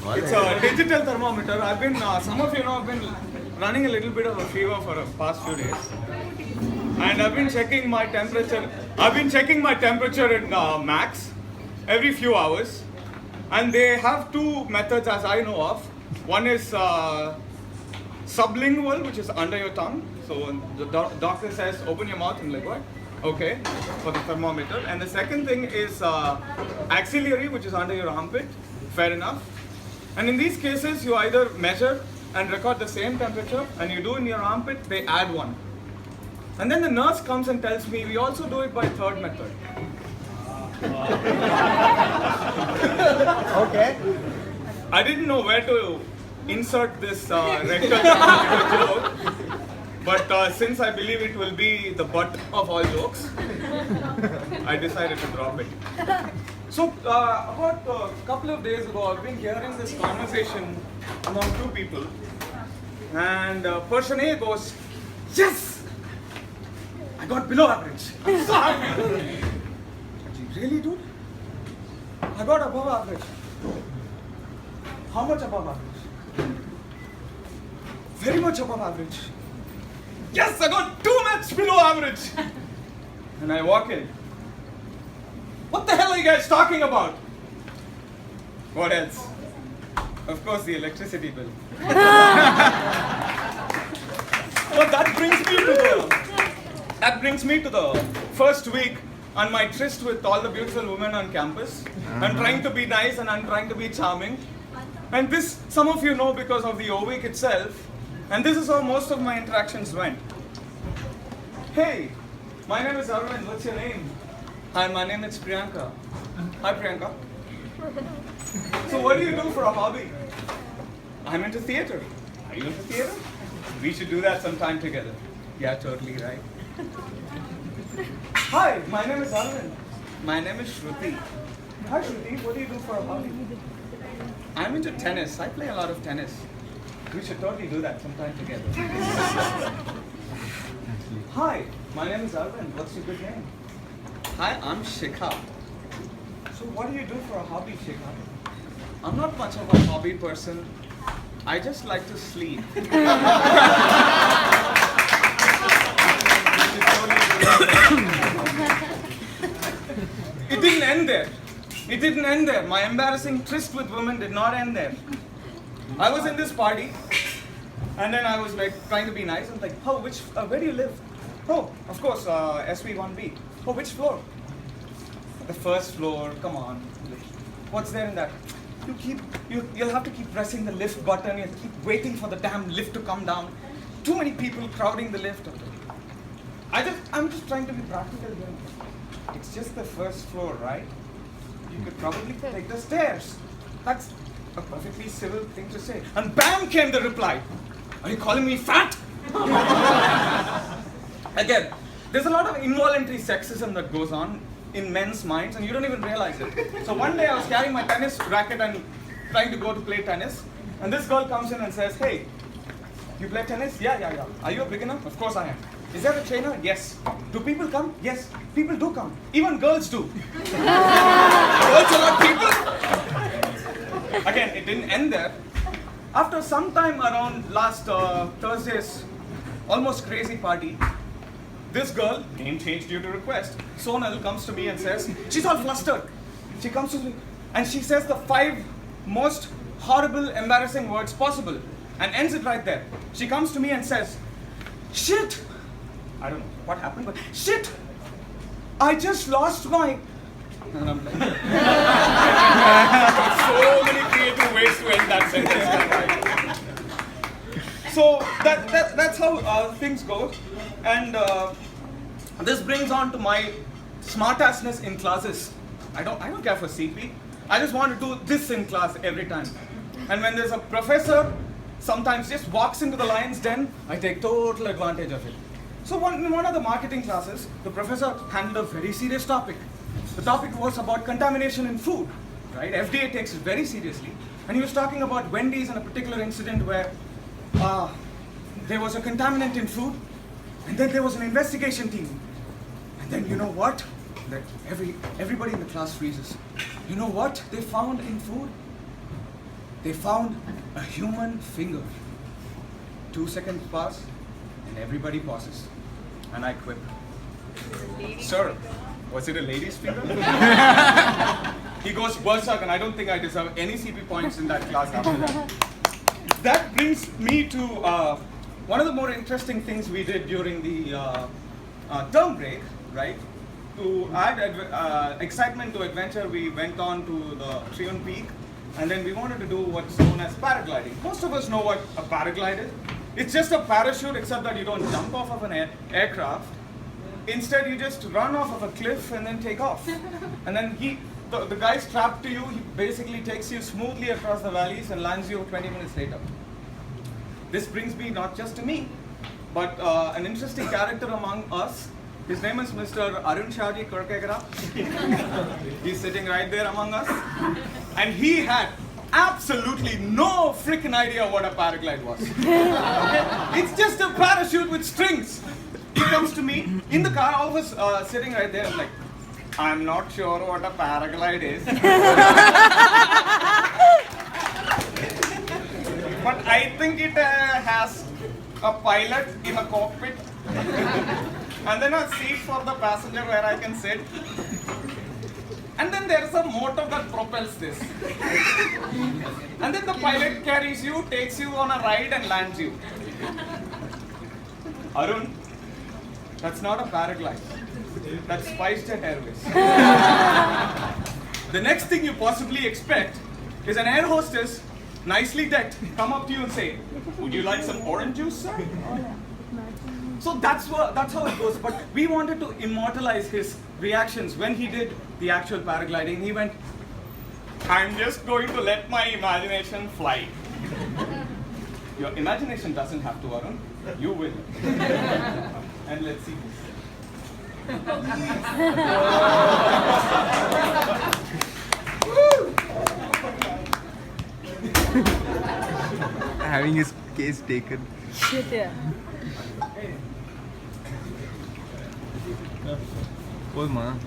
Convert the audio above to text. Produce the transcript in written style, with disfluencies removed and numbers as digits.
It's a digital thermometer. Some of you know, I've been running a little bit of a fever for the past few days. And I've been checking my temperature. I've been checking my temperature in max every few hours. And they have two methods as I know of. One is sublingual, which is under your tongue. So the doctor says, open your mouth and like, what? Okay, for the thermometer. And the second thing is axillary, which is under your armpit. Fair enough. And in these cases, you either measure and record the same temperature, and you do in your armpit, they add one. And then the nurse comes and tells me, we also do it by third method. Okay. I didn't know where to insert this rectal thermometer joke, but since I believe it will be the butt of all jokes, I decided to drop it. So, about a couple of days ago, I've been hearing this conversation among two people, and person A goes, yes! I got below average. I'm so happy. Really, dude? I got above average. How much above average? Very much above average. Yes, I got 2 months below average. And I walk in. What the hell are you guys talking about? What else? Of course, the electricity bill. But that brings me to the first week on my tryst with all the beautiful women on campus. I'm trying to be nice and I'm trying to be charming. And this, some of you know because of the O week itself. And this is how most of my interactions went. Hey, my name is Aravindh. What's your name? Hi, my name is Priyanka. Hi, Priyanka. So what do you do for a hobby? I'm into theater. Are you into theater? We should do that sometime together. Yeah, totally right. Hi, my name is Aravindh. My name is Shruti. Hi, Shruti. What do you do for a hobby? I'm into tennis. I play a lot of tennis. We should totally do that sometime together. Hi, my name is Aravindh. What's your good name? Hi, I'm Shikha. So what do you do for a hobby, Shikha? I'm not much of a hobby person. I just like to sleep. It didn't end there. It didn't end there. My embarrassing tryst with women did not end there. I was in this party, and then I was like trying to be nice. I'm like, oh, where do you live? Oh, of course, SV1B. Oh, which floor? The first floor. Come on. What's there in that? You'll have to keep pressing the lift button. You'll keep waiting for the damn lift to come down. Too many people crowding the lift. I'm just trying to be practical here. It's just the first floor, right? You could probably take the stairs. That's a perfectly civil thing to say. And bam came the reply. Are you calling me fat? Again, there's a lot of involuntary sexism that goes on in men's minds and you don't even realize it. So one day I was carrying my tennis racket and trying to go to play tennis. And this girl comes in and says, hey, you play tennis? Yeah. Are you a beginner? Of course I am. Is there a trainer? Yes. Do people come? Yes. People do come. Even girls do. Girls are not people. Again, it didn't end there. After some time around last Thursday's almost crazy party, this girl, name changed due to request, Sonal comes to me and says, she's all flustered. She comes to me and she says the 5 most horrible, embarrassing words possible and ends it right there. She comes to me and says, shit. I don't know what happened, but shit. I just lost my... And I'm like, so many creative ways to end that sentence. So that's how things go. And this brings on to my smartassness in classes. I don't care for CP. I just want to do this in class every time. And when there's a professor, sometimes just walks into the lion's den, I take total advantage of it. So in one of the marketing classes, the professor handled a very serious topic. The topic was about contamination in food, right? FDA takes it very seriously. And he was talking about Wendy's and a particular incident where there was a contaminant in food, and then there was an investigation team. And then you know what? Everybody in the class freezes. You know what they found in food? They found a human finger. 2 seconds pass and everybody pauses. And I quip. Sir, was it a lady's finger? He goes berserk and I don't think I deserve any CP points in that class after that. That brings me to one of the more interesting things we did during the term break, right? To add excitement to adventure, we went on to the Trion Peak and then we wanted to do what's known as paragliding. Most of us know what a paraglide is. It's just a parachute except that you don't jump off of an aircraft. Instead, you just run off of a cliff and then take off. And then the guy strapped to you, he basically takes you smoothly across the valleys and lands you 20 minutes later. This brings me not just to me, but an interesting character among us. His name is Mr. Arun Shaji Kurkegara. He's sitting right there among us. And he had absolutely no freaking idea what a paraglide was. Okay? It's just a parachute with strings. He comes to me in the car, all of us sitting right there. I'm like, I'm not sure what a paraglide is. But I think it has a pilot in a cockpit. And then a seat for the passenger where I can sit. And then there's a motor that propels this. And then the pilot carries you, takes you on a ride and lands you. Arun, that's not a paraglide. That's SpiceJet Airways. The next thing you possibly expect is an air hostess, nicely decked, come up to you and say, would you like some orange juice, sir? So that's how it goes. But we wanted to immortalize his reactions when he did the actual paragliding. He went, I'm just going to let my imagination fly. Your imagination doesn't have to, Arun. You will. And let's see. Having his case taken. Shit, yeah. Oi, man.